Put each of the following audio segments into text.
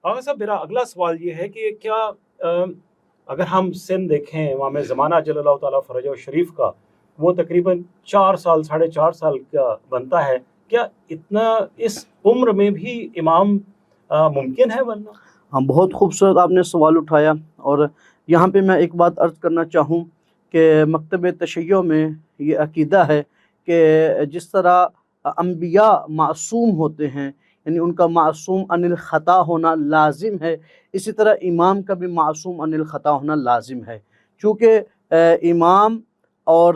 आगा साहब, मेरा अगला सवाल ये है कि क्या अगर हम सिन देखें इमाम ज़माना जल्लल्लाहु ताला फ़रजहु शरीफ का, वो तकरीबन 4 साल 4.5 साल का बनता है, क्या इतना इस उम्र में भी इमाम मुमकिन है बनना? हाँ, बहुत खूबसूरत आपने सवाल उठाया। और यहाँ पे मैं एक बात अर्ज़ करना चाहूँ कि मकतब तशय्युअ में ये अक़ीदा है कि जिस तरह अंबिया मासूम होते हैं, यानी उनका मासूम अनिल ख़ता होना लाजिम है, इसी तरह इमाम का भी मासूम अनिल ख़ता होना लाजिम है। चूँकि इमाम और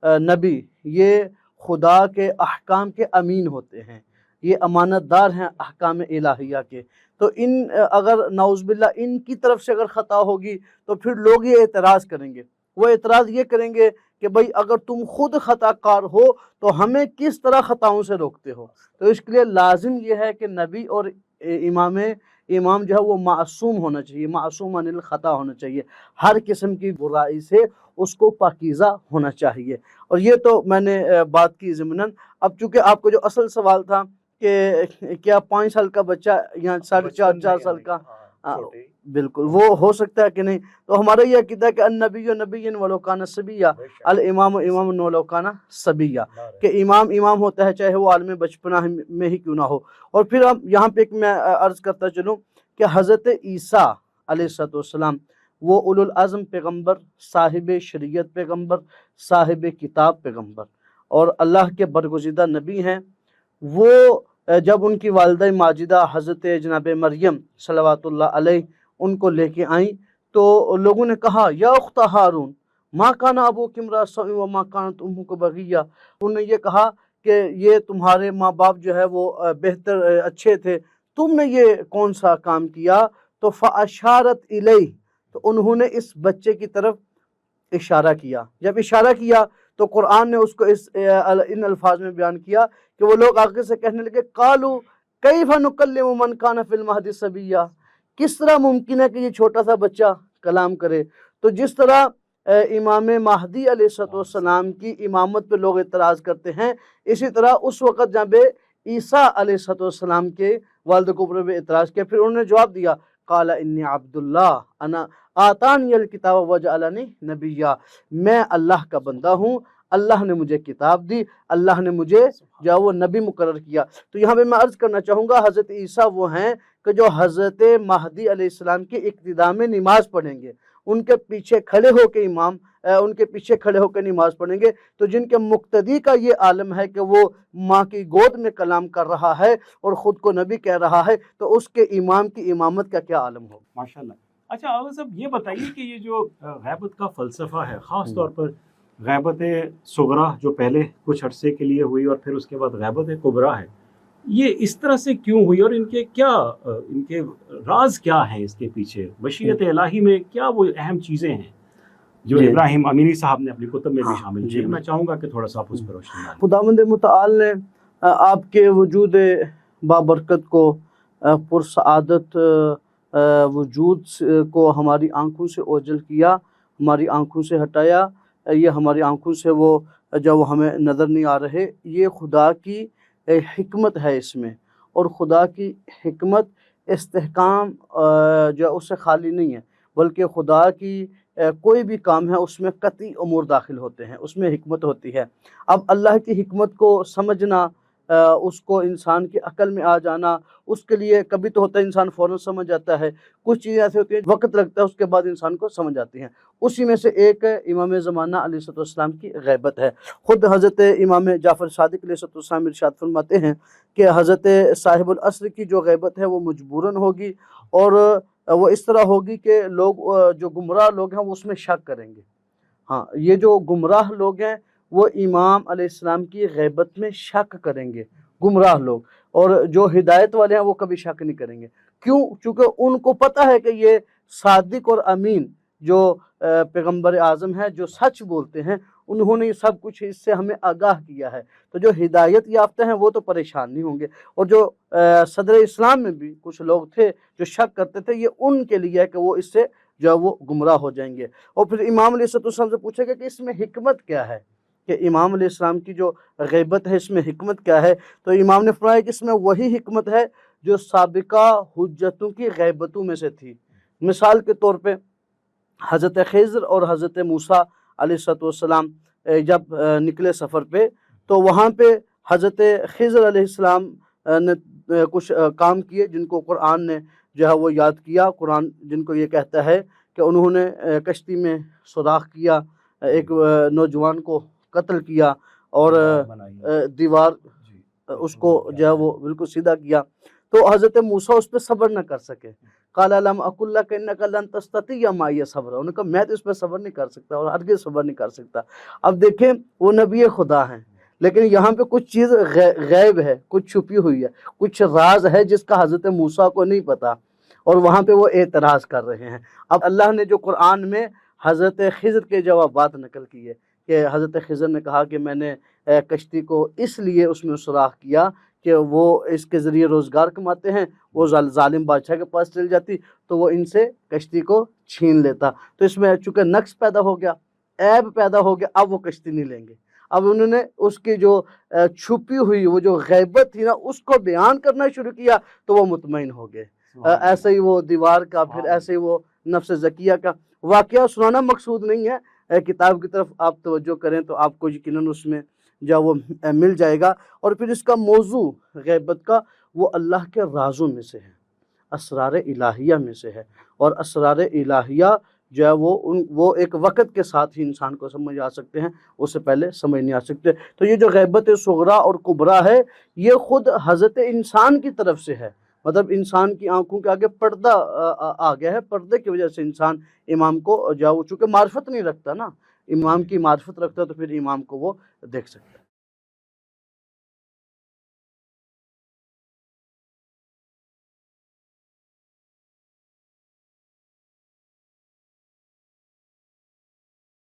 नबी ये खुदा के अहकाम के अमीन होते हैं, ये अमानतदार हैं अहकाम इलाहिया के। तो इन अगर नाउज़ुबिल्लाह इनकी तरफ से अगर ख़ता होगी तो फिर लोग ये एतराज़ करेंगे। वो एतराज़ ये करेंगे कि भाई अगर तुम खुद ख़ताकार हो तो हमें किस तरह ख़ताओं से रोकते हो। तो इसके लिए लाजिम ये है कि नबी और इमाम जो है वो मासूम होना चाहिए, मासूम अनिल ख़ता होना चाहिए, हर किस्म की बुराई से उसको पाकीज़ा होना चाहिए। और ये तो मैंने बात की ज़िमनन। अब चूँकि आपको जो असल सवाल था कि क्या 5 साल का बच्चा या 4.5 साल का, बिल्कुल वो हो सकता है कि नहीं। तो हमारा ये अक़ीदा है कि अन्नबिय्यु नबिय्यन वलौ काना सबिय्या, अल इमामु इमामुन वलौ काना सबिय्या, कि इमाम इमाम होता है चाहे वो आलम बचपना में ही क्यों ना हो। और फिर अब यहाँ पे एक मैं अर्ज़ करता चलूँ कि हज़रत ईसा अलैहिस्सलाम वो उलुल अज़्म पैगम्बर, साहिब शरीयत पैगम्बर, साहिब किताब पैगम्बर और अल्लाह के बरगुज़ीदा नबी हैं। वो जब उनकी वालिदा माजिदा हज़रत जनाब मरियम सल्लल्लाहु अलैहि उनको लेके आई तो लोगों ने कहा या उख्ता हारून मा काना अबूकी इम्रा सौइन व मा कानत उम्मुकी बगिया। उन्होंने ये कहा कि ये तुम्हारे माँ बाप जो है वो बेहतर अच्छे थे, तुमने ये कौन सा काम किया। तो फ़अशारत इलैहि, तो उन्होंने इस बच्चे की तरफ इशारा किया। जब इशारा किया तो कुरान ने उसको इन अल्फाज में बयान किया कि वो लोग आगे से कहने लगे कालू कैफ़ नुकल्लिमु मन काना फिल महदी सबिय्या, किस तरह मुमकिन है कि ये छोटा सा बच्चा कलाम करे। तो जिस तरह इमाम महदी अलैहिस्सलाम की इमामत पे लोग एतराज़ करते हैं, इसी तरह उस वक़्त जब ईसा अलैहिस्सलाम के वालिद कुबर पे एतराज़ किया, फिर उन्होंने जवाब दिया काला इन्नी अब्दुल्लाह अना आतानियल किताब वजअलनी नबिय्या, मैं अल्लाह का बंदा हूँ, अल्लाह ने मुझे किताब दी, अल्लाह ने मुझे जो वो नबी मुकर्रर किया। तो यहाँ पे मैं अर्ज़ करना चाहूँगा हज़रत ईसा वो हैं कि जो हज़रत महदी अलैहिस्सलाम की इक्तिदा में नमाज़ पढ़ेंगे, उनके पीछे खड़े होकर इमाम उनके पीछे खड़े होकर नमाज़ पढ़ेंगे। तो जिनके मुक्तदी का ये आलम है कि वो माँ की गोद में कलाम कर रहा है और ख़ुद को नबी कह रहा है, तो उसके इमाम की इमामत का क्या आलम हो। माशाल्लाह। अच्छा आगा साहब, ये बताइए कि ये जो गैबत का फ़लसफ़ा है, ख़ास तौर पर गैबत सुगरा जो पहले कुछ अरसे के लिए हुई और फिर उसके बाद गैबत कुबरा है, ये इस तरह से क्यों हुई और इनके क्या इनके राज क्या हैं इसके पीछे? मशीयत इलाही में क्या वो अहम चीज़ें हैं जो इब्राहिम अमीनी साहब ने अपनी कुतुब में भी शामिल की? मैं चाहूँगा कि थोड़ा सा आप उस पर रोशनी डालें। खुदावंद मुतआल ने आपके वजूद बाबरकत को पुरसआदत वजूद को हमारी आँखों से ओझल किया, हमारी आँखों से हटाया। ये हमारी आँखों से वो जब हमें नज़र नहीं आ रहे, ये खुदा की हिकमत है इसमें। और खुदा की हिकमत इस्तेहकाम जो उससे खाली नहीं है, बल्कि खुदा की कोई भी काम है उसमें कतई उमूर दाखिल होते हैं, उसमें हिकमत होती है। अब अल्लाह की हिकमत को समझना, उसको इंसान की अकल में आ जाना, उसके लिए कभी तो होता है इंसान फ़ौरन समझ जाता है, कुछ चीज़ें ऐसी होती हैं वक्त लगता है, उसके बाद इंसान को समझ आती हैं। उसी में से एक इमाम ज़माना अलैहिस्सलाम की गैबत है। ख़ुद हज़रत इमाम जाफ़र सादिक़ अलैहिस्सलाम इरशाद फरमाते हैं कि हज़रत साहिबुल अस्र की जो गैबत है वो मजबूरन होगी और वो इस तरह होगी कि लोग जो गुमराह लोग हैं वो उसमें शक करेंगे। हाँ, ये जो गुमराह लोग हैं वो इमाम अलैहिस्सलाम की गैबत में शक करेंगे, गुमराह लोग। और जो हिदायत वाले हैं वो कभी शक नहीं करेंगे। क्यों? चूँकि उनको पता है कि ये सादिक और अमीन जो पैगम्बर आज़म है, जो सच बोलते हैं, उन्होंने ये सब कुछ इससे हमें आगाह किया है। तो जो हिदायत याफ्ता हैं वो तो परेशान नहीं होंगे। और जो सदर इस्लाम में भी कुछ लोग थे जो शक करते थे, ये उनके लिए है कि वो इससे जो है वो गुमराह हो जाएंगे। और फिर इमाम अलैहिस्सलाम से पूछेगा कि इसमें हिकमत क्या है, कि इमाम अलैहिस्सलाम की जो गैबत है इसमें हिकमत क्या है। तो इमाम ने फरमाया कि इसमें वही हिकमत है جو سابقہ حجتوں کی غیبتوں میں سے تھی۔ مثال کے طور پہ حضرت خضر اور حضرت موسیٰ علیہ السلام جب نکلے سفر پہ، تو وہاں پہ حضرت خضر علیہ السلام نے کچھ کام کیے جن کو قرآن نے جو ہے وہ یاد کیا۔ قرآن جن کو یہ کہتا ہے کہ انہوں نے کشتی میں سوراخ کیا، ایک نوجوان کو قتل کیا اور دیوار اس کو جو ہے وہ بالکل سیدھا کیا، تو حضرت موسیٰ اس پہ صبر نہ کر سکے۔ قال لم اقل لك انك لن تستطيع معي صبرا، انہوں نے کہا میں تو اس پہ صبر نہیں کر سکتا اور ہرگز صبر نہیں کر سکتا۔ اب دیکھیں وہ نبی خدا ہیں، لیکن یہاں پہ کچھ چیز غیب ہے، کچھ چھپی ہوئی ہے، کچھ راز ہے جس کا حضرت موسیٰ کو نہیں پتا، اور وہاں پہ وہ اعتراض کر رہے ہیں۔ اب اللہ نے جو قرآن میں حضرت خضر کے جوابات نقل کیے کہ حضرت خضر نے کہا کہ میں نے کشتی کو اس لیے اس میں سوراخ کیا کہ وہ اس کے ذریعے روزگار کماتے ہیں، وہ ظالم بادشاہ کے پاس چل جاتی تو وہ ان سے کشتی کو چھین لیتا، تو اس میں چونکہ نقص پیدا ہو گیا، عیب پیدا ہو گیا، اب وہ کشتی نہیں لیں گے۔ اب انہوں نے اس کی جو چھپی ہوئی وہ جو غیبت تھی نا اس کو بیان کرنا شروع کیا تو وہ مطمئن ہو گئے۔ ایسے ہی وہ دیوار کا، پھر ایسے ہی وہ نفس زکیہ کا واقعہ سنانا مقصود نہیں ہے، کتاب کی طرف آپ توجہ کریں تو آپ کو یقیناً اس میں جو وہ مل جائے گا۔ اور پھر اس کا موضوع غیبت کا وہ اللہ کے رازوں میں سے ہے، اسرار الہیہ میں سے ہے، اور اسرار الہیہ جو ہے وہ ایک وقت کے ساتھ ہی انسان کو سمجھ آ سکتے ہیں، اس سے پہلے سمجھ نہیں آ سکتے۔ تو یہ جو غیبت صغریٰ اور کبریٰ ہے یہ خود حضرت انسان کی طرف سے ہے، مطلب انسان کی آنکھوں کے آگے پردہ آ گیا ہے، پردے کی وجہ سے انسان امام کو جو چونکہ معرفت نہیں رکھتا نا، امام کی معرفت رکھتا تو پھر امام کو وہ دیکھ سکتا ہے۔